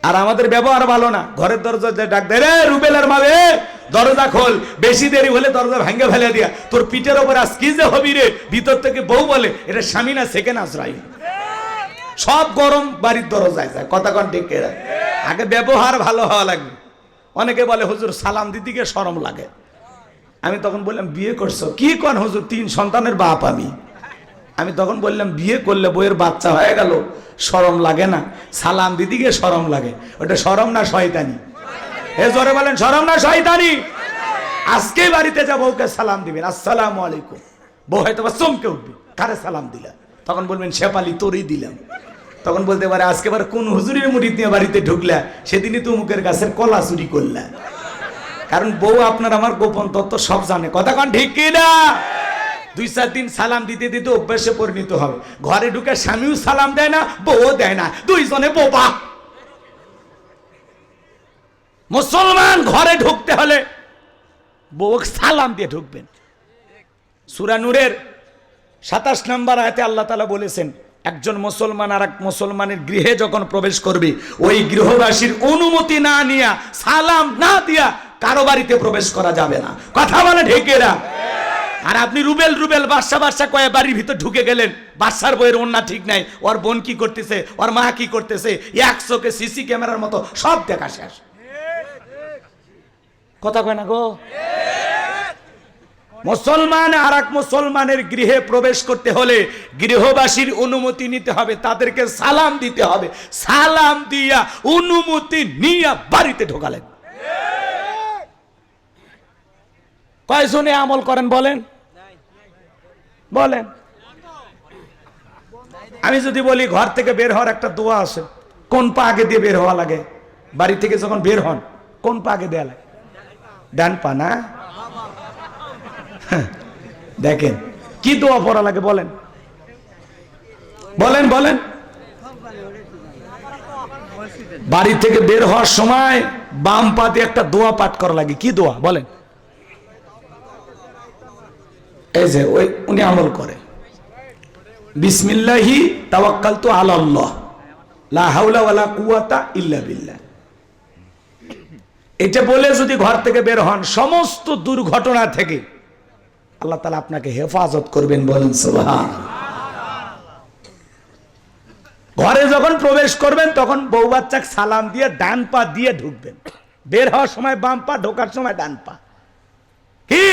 আর আমাদের ব্যবহার ভালো না, ঘরের দরজা ডাক দেয়, রে রুবেলের মাবে দরজা খোল, বেশি দেরি হলে দরজা ভেঙে ফেলে দিয়া, তোর পিঠের ওপর আজ কি যে হবি রে। ভিতর থেকে বউ বলে, এটা স্বামী না সেকেন্ড আশ্রয়। সব গরম বাড়ির দরজায় যায়। কথা কন ঠিক কিনা? আগে ব্যবহার ভালো হওয়া লাগবে। অনেকে বলে হুজুর সালাম দিতে গিয়ে শরম লাগে। আমি তখন বললাম বিয়ে করছো? কি কন হুজুর, 3 সন্তানের বাপ আমি তখন বললাম বিয়ে করলে বইয়ের বাচ্চা হয়ে গেল, শরম লাগে না? সালাম দিতে গিয়ে শরম লাগে, ওটা শরম না শয়তানি? এ জোরে বলেন, শরম না শয়তানি? আজকে বাড়িতে যা বউকে সালাম দিবেন, আসসালামু আলাইকুম, বউ হয়তো বা চমকে উঠবে, কারে সালাম দিলা? তখন বলবেন শেফালি তোরই দিলাম। তখন বলতে পারে আজকে বার কোন হুজুরের মুরিদ নিয়ে বাড়িতে ঢুকলা, সেদিনই তো মুখের গাছের কলা চুরি করলা। কারণ বউ আপনার আমার গোপন তত্ত্ব সব জানে। কথা কন ঠিক কি না? 2-4 দিন সালাম দিতে দিতে অভ্যাসে পরিণত হবে। ঘরে ঢুকে স্বামীও সালাম দেয় না, বউ দেয় না, দুইজনে বোবা। মুসলমান ঘরে ঢুকতে হলে বউ সালাম দিয়ে ঢুকবেন। সূরা নূরের 27 নম্বর আয়াতে আল্লাহ তাআলা বলেছেন, একজন মুসলমান আর এক মুসলমানের গৃহে যখন প্রবেশ করবে, ওই গৃহবাসীর অনুমতি না নিয়া, সালাম না দিয়া কারো বাড়িতে প্রবেশ করা যাবে না। কথা বলে ঢেকেরা? আর আপনি রুবেল রুবেল বাদশা কয়ে বাড়ির ভিতর ঢুকে গেলেন, বাদশার বইয়ের ওন্না ঠিক নাই, ওর বোন কি করতেছে, ওর মা কি করতেছে, 100 সিসি ক্যামেরার মতো সব দেখা শেষ। কথা কয় না গো? মুসলমান আর এক মুসলমানের গৃহে প্রবেশ করতে হলে গৃহবাসীর অনুমতি নিতে হবে, তাদেরকে সালাম দিতে হবে। সালাম দিয়া অনুমতি নিয়ে বাড়িতে ঢোকালেন। কয়জনে আমল করেন বলেন? বলেন। আমি যদি বলি ঘর থেকে বের হওয়ার একটা দোয়া আছে, কোন পা আগে দিয়ে বের হওয়া লাগে? বাড়ি থেকে যখন বের হন কোন পা আগে দেয়া লাগে? ডান পা না? দেখেন কি দোয়া পড়া লাগে বলেন, বলেন বলেন। বাড়ি থেকে বের হওয়ার সময় বাম পা দিয়ে একটা দোয়া পাঠ করা লাগে। কি দোয়া বলেন? এই যে ওই উনি আমল করে, বিসমিল্লাহি তাওয়াক্কালতু আলাল্লাহ লা হাওলা ওয়ালা কুওয়াতা ইল্লা বিল্লাহ। এটা বলে যদি ঘর থেকে বের হন, সমস্ত দুর্ঘটনা থেকে আল্লাহ তাআলা আপনাকে হেফাজত করবেন। বলেন সুবহানাল্লাহ। ঘরে যখন প্রবেশ করবেন তখন বউ বাচ্চাকে সালাম দিয়ে ডান পা দিয়ে ঢুকবেন। বের হওয়ার সময় বাম পা, ঢোকার সময় ডান পা। কি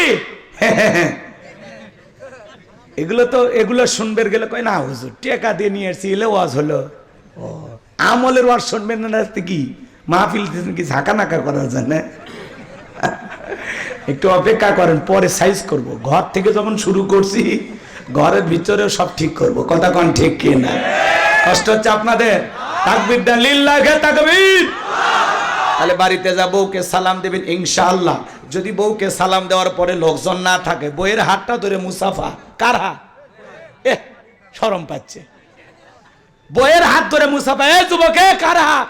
এগুলো শুনবেন গেলে কয় না হুজুর টাকা দিয়ে নিয়ে এসেছি, এলে ওয়াজ হলো। ও আমলের ওয়াজ শুনবেন না? কি মাহফিল কি ঝাঁকা নাকা করার জন্য? একটু অপেক্ষা করেন, পরে সাইজ করব। ঘর থেকে যখন শুরু করছি ঘরের ভিতরেও সব ঠিক করব। কথা কন ঠিক কি না? কষ্ট হচ্ছে আপনাদের? তাকবীর দেন, লিল্লাহি তাকবীর। তাহলে বাড়িতে যা বউকে সালাম দেবেন ইনশাআল্লাহ। যদি বউকে সালাম দেওয়ার পরে লোকজন না থাকে, বউয়ের হাতটা ধরে মুসাফা। কার হাত? শরম পাচ্ছে। বউয়ের হাত ধরে মুসাফা। এ যুবকে কার হাত?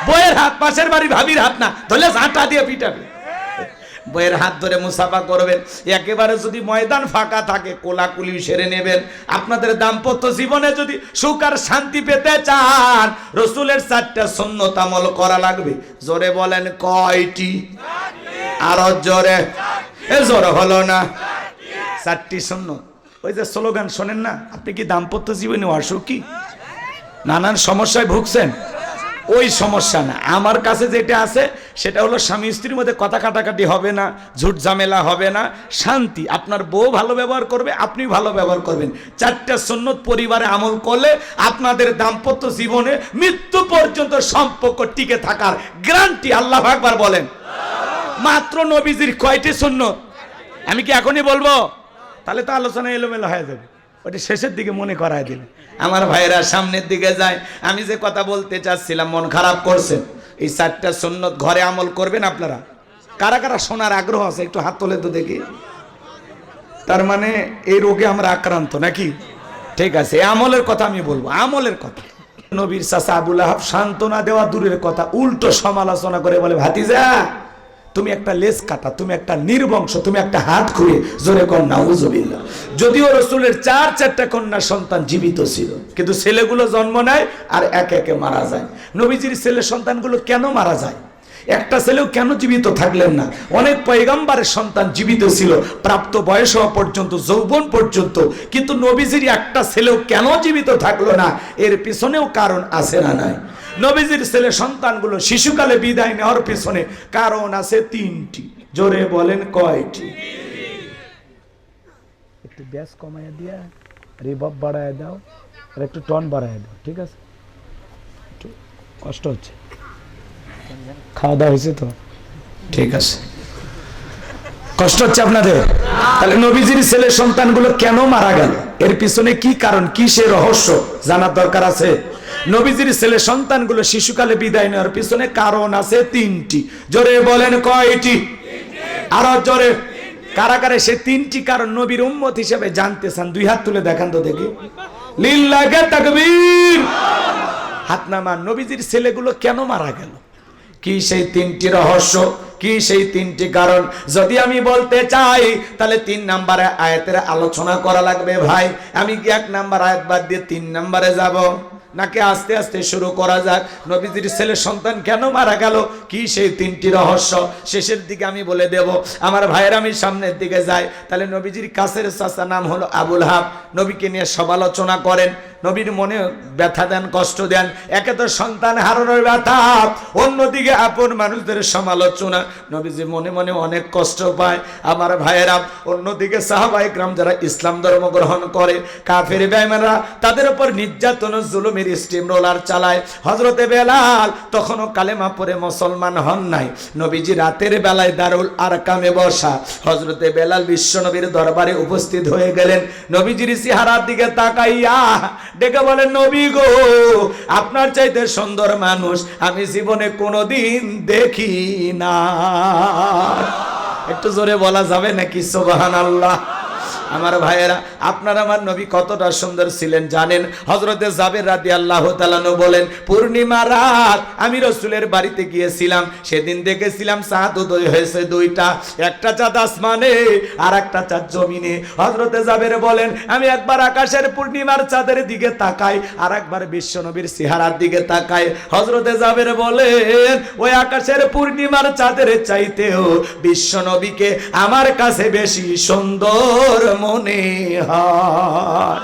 বউয়ের হাত। পাশের বাড়ি ভাবির হাত না, ধরলে ঝাঁটা দিয়ে পিটাবে। বইয়ের হাত ধরে মুসাফা করবেন। একেবারে যদি ময়দান ফাঁকা থাকে কোলাকুলি সেরে নেবেন। আপনাদের দাম্পত্য জীবনে যদি সুখ আর শান্তি পেতে চান, রসুলের 4টা সুন্নত আমল করা লাগবে। জোরে বলেন কয়টি? আরো জোরে। এ জোরে হলো না? 4টি সুন্নত। ওই যে স্লোগান শোনেন না, আপনি কি দাম্পত্য জীবনে অসুখী, নানান সমস্যায় ভুগছেন? ওই সমস্যা না, আমার কাছে যেটা আছে সেটা হলো স্বামী স্ত্রীর মধ্যে কথা কাটাকাটি হবে না, ঝুট ঝামেলা হবে না, শান্তি। আপনার বউ ভালো ব্যবহার করবে, আপনি ভালো ব্যবহার করবেন। 4টা সুন্নত পরিবারে আমল করলে আপনাদের দাম্পত্য জীবনে মৃত্যু পর্যন্ত সম্পর্ক টিকে থাকার গ্যারান্টি। আল্লাহু আকবার বলেন। মাত্র নবীজির কয়টি সুন্নত আমি কি এখনই বলবো? তাহলে তো আলোচনা এলোমেলো হয়ে যাবে। ওটা শেষের দিকে মনে করায় দিলে আমার ভাইরা সামনের দিকে যায়। আমি যে কথা বলতে চাচ্ছিলাম, মন খারাপ করছেন। এই 4টা সুন্নত ঘরে আমল করবেন আপনারা। কারা কারা শোনার আগ্রহ আছে একটু হাত তোলে তো দেখি। তার মানে এই রোগে আমরা আক্রান্ত নাকি? ঠিক আছে, আমলের কথা আমি বলবো, আমলের কথা। নবীর চাচা আবু লাহাব সান্ত্বনা দেওয়া দূরের কথা, উল্টো সমালোচনা করে বলে, ভাতিজা তুমি একটা লেজ কাটা, তুমি একটা নির্বংশ, তুমি একটা হাত খুঁড়ে, জোরে কর নাউজুবিল্লাহ। যদিও রসুলের 4 কন্যা সন্তান জীবিত ছিল, কিন্তু ছেলেগুলো জন্ম নেয় আর একে একে মারা যায়। নবীজির ছেলে সন্তানগুলো কেন মারা যায়? একটা ছেলেও কেন জীবিত থাকলেন না? অনেক পয়গম্বরের সন্তান জীবিত ছিল প্রাপ্ত বয়স হওয়া পর্যন্ত, যৌবন পর্যন্ত, কিন্তু নবীজির একটা ছেলেও কেন জীবিত থাকলো না? এর পিছনেও কারণ আছে না নাই? নবীজির ছেলে সন্তানগুলো শিশুকালে বিদায় নেওয়ার পিছনে কারণ আছে 3টি। জোরে বলেন কয়টি? একটু ব্যাস কমায় দিয়া, রিভাব বাড়ায় দাও, আর একটু টন বাড়ায় দাও, ঠিক আছে? একটু কষ্ট হচ্ছে, খাওয়া দাওয়া হয়েছে তো, ঠিক আছে? কষ্ট হচ্ছে আপনাদের? তাহলে নবীজির ছেলে সন্তানগুলো কেন মারা গেল? এর পিছনে কি কারণ, কি সে রহস্য জানার দরকার আছে। নবীজির ছেলে সন্তানগুলো শিশুকালে বিদায় নেওয়ার পিছনে কারণ আছে 3টি। জোরে বলেন কয়টি? আরো জোরে। কারা কারা সে 3টি কারণ নবীর উম্মত হিসেবে জানতে চান? 2 হাত তুলে দেখান তো দেখি। লিল্লাহি তাকবীর। হাত নামান। নবীজির ছেলেগুলো কেন মারা গেল? কি সেই 3টি রহস্য, কি সেই 3টি কারণ? যদি আমি বলতে চাই তাহলে 3 নম্বরে আয়াতের আলোচনা করা লাগবে ভাই। আমি কি 1 নম্বর আয়াত বাদ দিয়ে 3 নম্বরে যাব, নাকি আস্তে আস্তে শুরু করা যাক? নবীজির ছেলে সন্তান কেন মারা গেল, কি সেই 3টি রহস্য শেষের দিকে আমি বলে দেব। আমার ভাইয়ের, আমি সামনের দিকে যাই। তাহলে নবীজির কাছের চাচা নাম হলো আবু লাহাব, নবীকে নিয়ে সমালোচনা করেন, নবীর মনে ব্যথা দেন, কষ্ট দেন। একে তো সন্তান হারানোর ব্যথা, অন্যদিকে আপন মানুষদের সমালোচনা। নবীজি মনে মনে অনেক কষ্ট পায়। আমার ভাইয়েরা, অন্যদিকে সাহাবায়ে কেরাম যারা ইসলাম ধর্ম গ্রহণ করে, কাফের বেঈমানরা তাদের উপর নির্যাতন জুলুমের স্টিম রোলার চালায়। হযরতে বেলাল তখনও কালেমা পড়ে মুসলমান হন নাই। নবীজি রাতের বেলায় দারুল আরকামে বসা। হযরতে বেলাল বিশ্ব নবীর দরবারে উপস্থিত হয়ে গেলেন। নবীজির চেহারার দিকে তাকাইয়া ডেকে বলেন, নবী গো, আপনার চাইতে সুন্দর মানুষ আমি জীবনে কোনোদিন দেখি না। একটু জোরে বলা যাবে নাকি সুবহানাল্লাহ? আমার ভাইয়েরা, আপনার আমার নবী কতটা সুন্দর ছিলেন জানেন? হযরতে জাবের রাদিয়াল্লাহু তাআলা বলেন, পূর্ণিমা রাত আমি রাসূলের বাড়িতে গিয়েছিলাম, সেদিন দেখেছিলাম চাঁদ উদয় হয়েছে 2টা, একটা চাঁদ আসমানে আর একটা চাঁদ জমিনে। হযরতে জাবের বলেন, আমি একবার আকাশের পূর্ণিমার চাঁদের দিকে তাকাই, আর একবার বিশ্ব নবীর চেহারার দিকে তাকাই। হযরতে জাবের বলেন, ওই আকাশের পূর্ণিমার চাঁদের চাইতেও বিশ্ব নবীকে আমার কাছে বেশি সুন্দর মনে হয়।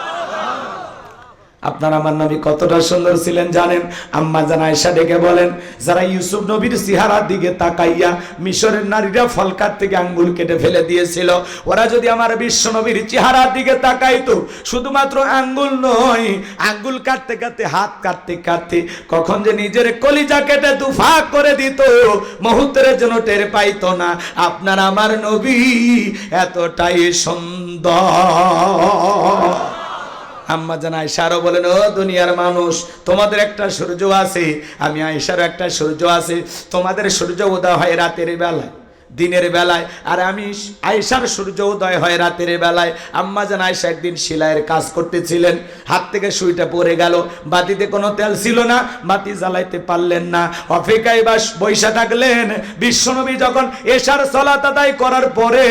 আপনার আমার নবী কতটা সুন্দর ছিলেন জানেন? আম্মা জান আয়েশা ডেকে বলেন, যারা ইউসুফ নবীর চেহারার দিকে তাকাইয়া মিশরের নারীরা ফলকার থেকে আঙ্গুল কেটে ফেলে দিয়েছিল, ওরা যদি আমার বিশ্ব নবীর চেহারার দিকে তাকাইতো, শুধুমাত্র আঙ্গুল নয়, আঙ্গুল কাটতে কাটতে, হাত কাটতে কাটতে কখন যে নিজের কলিজা কেটে দুফাক করে দিত, মুহূর্তের জন্য টের পাইতো না। আপনার আমার নবী এতটাই সুন্দর। আম্মা জান আয়েশা আরো বলেন, ও দুনিয়ার মানুষ, তোমাদের একটা সূর্য আছে, আমি আয়েশারও একটা সূর্য আছে। তোমাদের সূর্য উদয় হয় রাতের বেলায়, দিনের বেলায়, আর আমি আয়েশার সূর্য উদয় হয় রাতের বেলায়। আম্মা জান আয়েশা একদিন সেলাইয়ের কাজ করতেছিলেন, হাত থেকে সুইটা পড়ে গেল, বাতিতে কোনো তেল ছিল না, বাতি জ্বালাইতে পারলেন না, অপেক্ষায় বৈশা থাকলেন। বিশ্বনবী যখন এশার সালাত আদায় করার পরে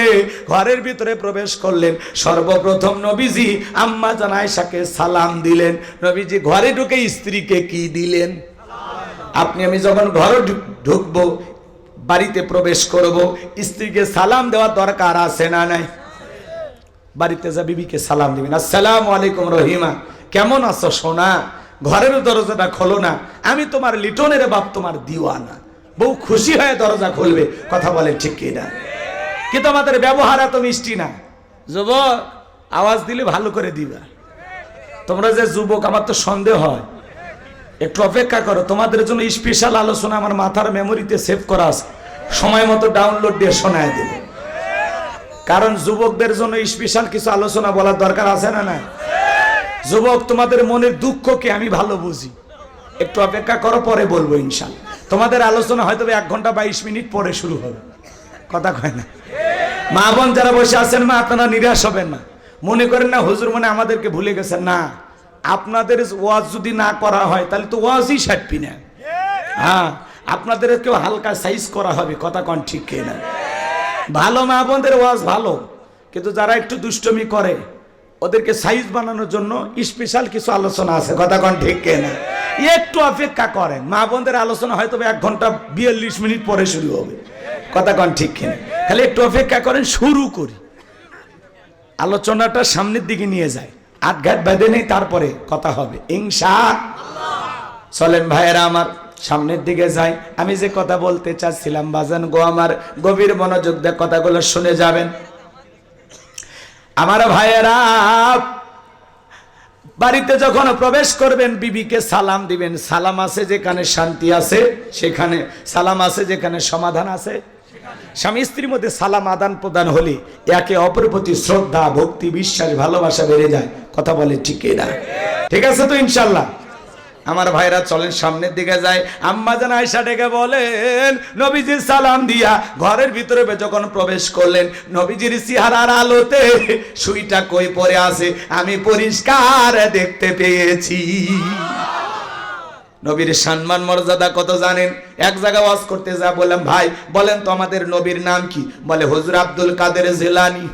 ঘরের ভিতরে প্রবেশ করলেন, সর্বপ্রথম নবীজি আম্মা জান আয়েশাকে সালাম দিলেন। নবীজি ঘরে ঢুকে স্ত্রীকে কি দিলেন? আপনি আমি যখন ঘরে ঢুকবো, বাড়িতে প্রবেশ করব, স্ত্রীকে সালাম দেওয়ার দরকার আছে না নাই? বাড়িতে যা বিবিকে সালাম দিবেন, আসসালামু আলাইকুম রহিমা, কেমন আছো সোনা? ঘরের দরজাটা খোলো না, আমি তোমার লিটনের বাপ, তোমার দিওয়ানা। বউ খুশি হয়ে দরজা খুলবে, কথা বলে ঠিক কিনা? কিন্তু আমাদের ব্যবহার এত মিষ্টি না। যুবক, আওয়াজ দিলে ভালো করে দিবা। তোমরা যে যুবক, আমার তো সন্দেহ হয়, একটু অপেক্ষা করো, তোমাদের জন্য স্পেশাল আলোচনা আমার মাথার মেমোরিতে সেভ করা আছে, সময় মতো ডাউনলোড দিয়ে শোনায় দেব। কারণ যুবকদের জন্য স্পেশাল কিছু আলোচনা বলার দরকার আছে না? না যুবক, তোমাদের মনের দুঃখকে আমি ভালো বুঝি, একটু অপেক্ষা করো, পরে বলবো ইনশাআল্লাহ। তোমাদের আলোচনা হয়তো 1 ঘন্টা 22 মিনিট পরে শুরু হবে, কথা কয় না? মা বোন যারা বসে আছেন, মা আপনারা নিরাশ হবেন না, মনে করেন না হুজুর মানে আমাদেরকে ভুলে গেছেন, না। আপনাদের ওয়াজ যদি না করা হয় তাহলে তো ওয়াজই সাটবি না। হ্যাঁ, আপনাদেরকেও হালকা সাইজ করা হবে, কথা কোন ঠিক কিনা? ভালো মা বোনদের ওয়াজ ভালো, কিন্তু যারা একটু দুষ্টমি করে ওদেরকে সাইজ বানানোর জন্য স্পেশাল কিছু আলোচনা আছে, কথা কোন ঠিক কিনা? একটু অপেক্ষা করেন, মা বোনদের আলোচনা হয়তো 1 ঘন্টা 42 মিনিট পরে শুরু হবে, কথা কোন ঠিক কিনা? খালি একটু অপেক্ষা করেন, শুরু করি, আলোচনাটা সামনের দিকে নিয়ে যায়, আটঘাট বেঁধে নেই, তারপরে কথা হবে ইনশাআল্লাহ। চলেন ভাইয়েরা আমার, সামনের দিকে যাই। আমি যে কথা বলতে চাচ্ছিলাম বাজান গো আমার, গভীর মনোযোগ দিয়ে কথাগুলো শুনে যাবেন আমার ভাইয়েরা। বাড়িতে যখন প্রবেশ করবেন বিবিকে সালাম দিবেন। সালাম আছে যেখানে শান্তি আছে সেখানে, সালাম আছে যেখানে সমাধান আছে। স্বামী স্ত্রীর মধ্যে সালাম আদান প্রদান হলে একে অপরের প্রতি শ্রদ্ধা, ভক্তি, বিশ্বাস, ভালোবাসা বেড়ে যায়, কথা বলে ঠিক না? ঠিক আছে তো ইনশাল্লাহ? আমার ভাইরা চলেন সামনের দিকে যায়। আম্মা জান আয়েশা ডেকে বলেন, নবীজি সালাম দিয়া ঘরের ভিতরে যখন প্রবেশ করলেন, নবীজির চেহারার আলোতে সুইটা কই পড়ে আছে আমি পরিষ্কার দেখতে পেয়েছি। নবীর সম্মান মর্যাদা কত জানেন? এক জায়গায় ওয়াজ করতে যা বললাম, ভাই বলেন তো আমাদের নবীর নাম কি? বলে হুজুর আব্দুল কাদের জিলানী।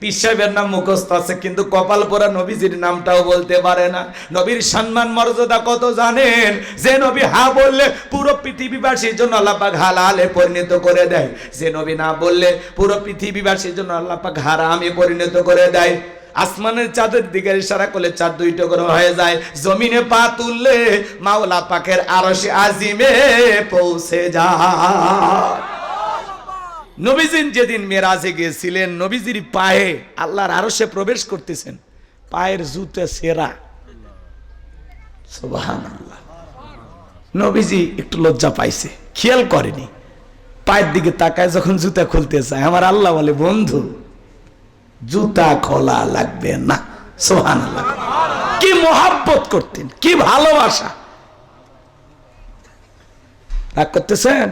পীর সাহেবের নাম মুখস্থ আছে কিন্তু কপাল পোড়া নবীজির নামটাও বলতে পারে না। নবীর সম্মান মর্যাদা কত জানেন? যে নবী হা বললে পুরো পৃথিবীবাসীর জন্য আল্লাহ পাক হালালে পরিণত করে দেয়, যে নবী না বললে পুরো পৃথিবীবাসীর জন্য আল্লাহ পাক হারামে পরিণত করে দেয়। আসমানের চাঁদের দিকে ইশারা করলে চাঁদ 2 টুকরো হয়ে যায়, জমিনে পা তুললে মাওলা পাকের আরশে আজিমে পৌঁছে যায়। নবীজি যেদিন মেরাজে গিয়েছিলেন, নবীজির পায়ে আল্লাহর আরশে প্রবেশ করতেছেন, পায়ের জুতা সেরা, সুবহানাল্লাহ। নবীজি একটু লজ্জা পাইছে, খেয়াল করেনি, পায়ের দিকে তাকায় যখন জুতা খুলতে চায়, আমার আল্লাহ বলে বন্ধু জুতা খোলা লাগবে না, সুবহানাল্লাহ। কি মোহাব্বত করতেন, কি ভালোবাসা! রাগ করতেছেন?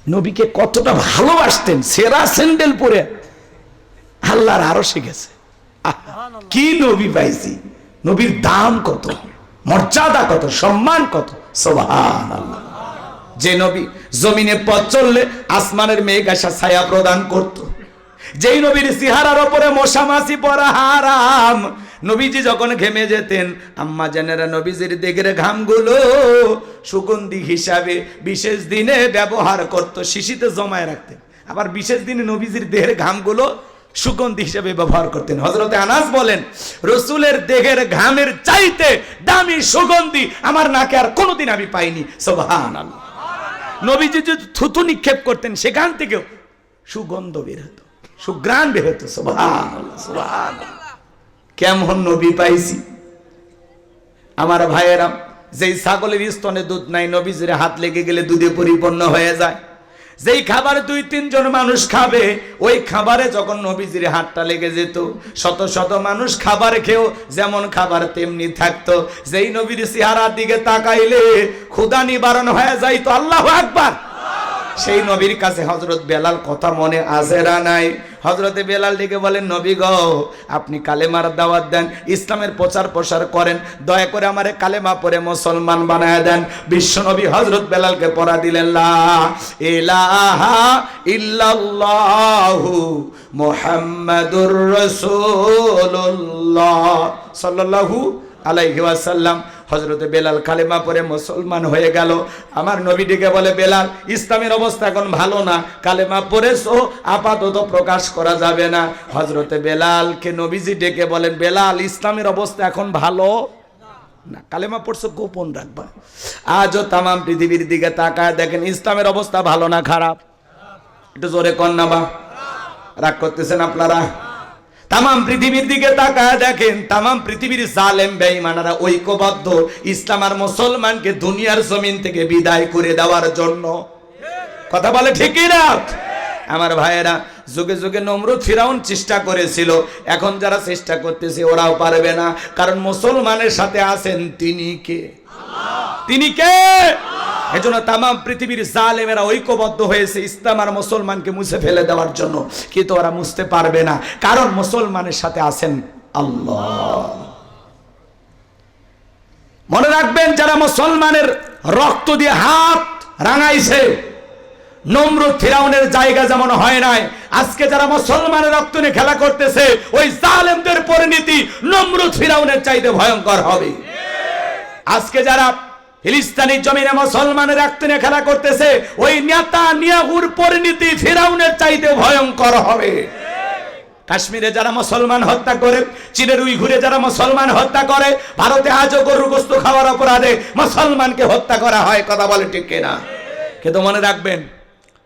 নবীকে কতটা ভালোবাসতেন, সেরা স্যান্ডেল পরে আল্লাহর আরশে গেছে। কি নবী পাইছি! নবীর দাম কত, মর্যাদা কত, সম্মান কত, সুবহানাল্লাহ। যে নবী জমিনে পথ চললে আসমানের মেঘ আসা ছায়া প্রদান করত, যেই নবীর চেহারার উপরে মশা মাছি পড়া হারাম। নবীজি যখন ঘেমে যেতেন, আম্মা জানেরা নবীজির দেহের ঘামগুলো সুগন্ধি হিসাবে বিশেষ দিনে ব্যবহার করত, শিশিতে জমায় রাখতেন। আবার বিশেষ দিনে নবীজির দেহের ঘামগুলো সুগন্ধি হিসাবে ব্যবহার করতেন। হযরতে আনাস বলেন, রাসূলের দেহের ঘামের চাইতে দামি সুগন্ধি আমার নাকে আর কোনোদিন আমি পাইনি, সুবহানাল্লাহ। নবীজি যদি থুতু নিক্ষেপ করতেন সেখান থেকেও সুগন্ধ বের হতো, সুঘ্রাণ বের হতো, সুবহানাল্লাহ, সুবহানাল্লাহ। কেমন নবী পাইছি আমার ভাইয়েরা! যেই ছাগলের স্তনে দুধ নাই, নবীজির হাত লেগে গেলে দুধে পরিপূর্ণ হয়ে যায়। যেই খাবার 2-3 জন মানুষ খাবে, ওই খাবারে যখন নবীজির হাতটা লেগে যেত, শত শত মানুষ খাবার খেয়েও যেমন খাবার তেমনি থাকতো। যেই নবীর চেহারার দিকে তাকাইলে ক্ষুধা নিবারণ হয়ে যাইতো, আল্লাহু আকবার। সেই নবীর কাছে হযরত বেলাল কথা মনে আছে না নাই? হযরতে বেলাল ডেকে বলেন, নবী গো আপনি কালেমার দাওয়াত দেন, ইসলামের প্রচার প্রসার করেন, দয়া করে আমারে কালেমা পড়ে মুসলমান বানায় দেন। বিশ্ব নবী হযরত বেলালকে পড়া দিলেন, লা ইলাহা ইল্লাল্লাহু মুহাম্মাদুর রাসূলুল্লাহ সাল্লাল্লাহু আলাইহি ওয়াসাল্লাম। হযরতে বেলাল কালেমা পড়ে মুসলমান হয়ে গেল। আমার নবী ডেকে বলে, বেলাল ইসলামের অবস্থা এখন ভালো না, কালেমা পড়েছো আপাতত প্রকাশ করা যাবে না। হযরতে বেলালকে নবীজি ডেকে বলেন, বেলাল ইসলামের অবস্থা এখন ভালো না, কালেমা পড়ছো গোপন রাখবা। আজও তাম পৃথিবীর দিকে তাকায় দেখেন, ইসলামের অবস্থা ভালো না খারাপ? একটু জোরে কন না বা, রাগ করতেছেন আপনারা? তাম পৃথিবীর দিকে তাকায় দেখেন, তাম পৃথিবীর জালেম বেঈমানরা ঐক্যবদ্ধ ইসলাম আর মুসলমানকে দুনিয়ার জমিন থেকে বিদায় করে দেওয়ার জন্য। কথা বলে ঠিক না আমার ভাইয়েরা? যুগে যুগে নমরুদ ফিরাউন চেষ্টা করেছিল, এখন যারা চেষ্টা করতেছে ওরাও পারবে না, কারণ মুসলমানের সাথে আছেন তিনি কে? তিনি কে? এজন্য তাম পৃথিবীর জালেমেরা ঐক্যবদ্ধ হয়েছে ইসলাম আর মুসলমানকে মুছে ফেলে দেওয়ার জন্য, কিন্তু ওরা মুছতে পারবে না, কারণ মুসলমানের সাথে আছেন আল্লাহ। মনে রাখবেন, যারা মুসলমানের রক্ত দিয়ে হাত রাঙাইছে, নমরুদ ফিরাউনের জায়গা যেমন হয় নাই, আজকে যারা মুসলমানের রক্ত নিয়ে খেলা করতেছে, ওই জালেমদের পরিণতি নমরুদ ফিরাউনের চাইতে ভয়ঙ্কর হবে। আজকে যারা ফিলিস্তিনি জমিনে মুসলমানের রক্ত নিয়ে খেলা করতেছে, ওই নেতানিয়াহুর পরিণতি ফিরাউনের চাইতে ভয়ঙ্কর হবে। কাশ্মীরে যারা মুসলমান হত্যা করে, চীনের উইঘুরে যারা মুসলমান হত্যা করে, ভারতে আজও গরুর গোশত খাওয়ার অপরাধে মুসলমানকে হত্যা করা হয়। কথা বলে ঠিক কিনা? কিন্তু মনে রাখবেন,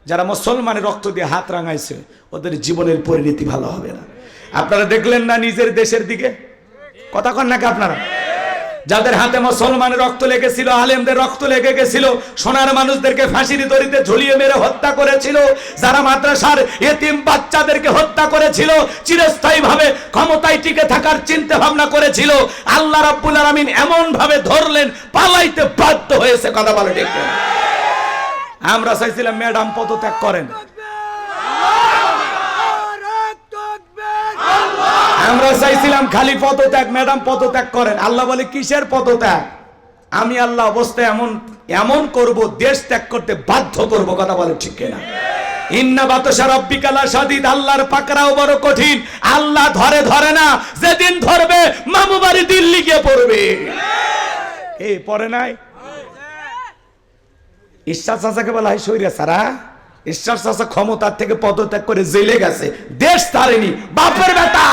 যারা মুসলমানের রক্ত দিয়ে হাত রাঙাইছে, ওদের জীবনের পরিণতি ভালো হবে না। আপনারা দেখলেন না নিজের দেশের দিকে? কথা কন নাকি আপনারা? যাদের হাতে মুসলমানের রক্ত লেগেছিল, আলেমদের রক্ত লেগে গেছিল, সোনার মানুষদেরকে ফাঁসির দড়িতে ঝুলিয়ে মেরে হত্যা করেছিল, যারা মাদ্রাসার এতিম বাচ্চাদেরকে হত্যা করেছিল, চিরস্থায়ী ভাবে ক্ষমতায় টিকে থাকার চিন্তা ভাবনা করেছিল, আল্লাহ রাব্বুল আলামিন এমন ভাবে ধরলেন, পালাইতে বাধ্য হয়েছে। কথা বলে ঠিক না? আমরা চাইছিলাম ম্যাডাম পদত্যাগ করেন, আমরা চাইছিলাম খালি পদত্যাগ, ম্যাডাম পদত্যাগ করেন। আল্লাহ বলে কিসের পদত্যাগ? আমি আল্লাহ অবস্থা এমন করব, দেশ ত্যাগ করতে বাধ্য করব। কথা বলে ঠিক কিনা? ইন্না বাতশা রাব্বিকা লাশাদীদ, আল্লাহর পাকড়াও বড় কঠিন। আল্লাহ ধরে না, যেদিন ধরবে মামু বাড়ি দিল্লি গিয়ে পড়বে। এই পড়ে নাই? ঈশ্বর চাচাকে বলা হয় সৈরা সারা। ঈশ্বর চাচা ক্ষমতার থেকে পদত্যাগ করে জেলে গেছে, দেশ ছাড়েনি। বাপের বেটা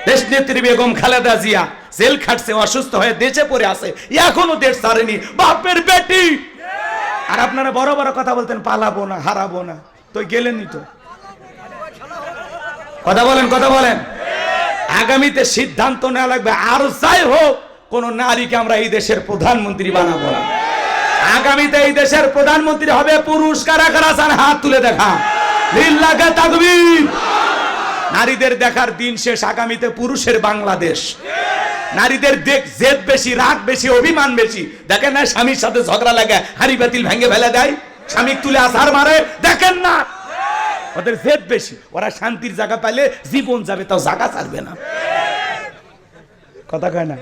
দেশ নেত্রী বেগম খালেদা জিয়া জেল খাটছে, অসুস্থ হয়ে দেশে পড়ে আছে, এখনো দেশ ছাড়েনি, বাপের বেটি। আর আপনারা বড় বড় কথা বলতেন, পালাবো না, হারাবো না, তো গেলেনই তো। কথা বলেন। আগামীতে সিদ্ধান্ত নেওয়া লাগবে, আর যাই হোক কোন নারীকে আমরা এই দেশের প্রধানমন্ত্রী বানাবো না। আগামীতে এই দেশের প্রধানমন্ত্রী হবে পুরুষ। কারা কারা চান হাত তুলে দেখা? লিল্লাহি তাকবীর। নারীদের দেখার দিন শেষ, আগামীতে পুরুষের বাংলাদেশ। নারীদের জেদ বেশি, রাগ বেশি, অভিমান বেশি। দেখেন না, স্বামীর সাথে ঝগড়া লাগে হাড়ি বাতিল ভেঙে ফেলে দেয়, স্বামী তুলে আছাড় মারে। দেখেন না, ওদের জেদ বেশি। ওরা শান্তির জায়গা পাইলে জীবন যাবে, তাও জায়গা ছাড়বে না। কথা কয় না?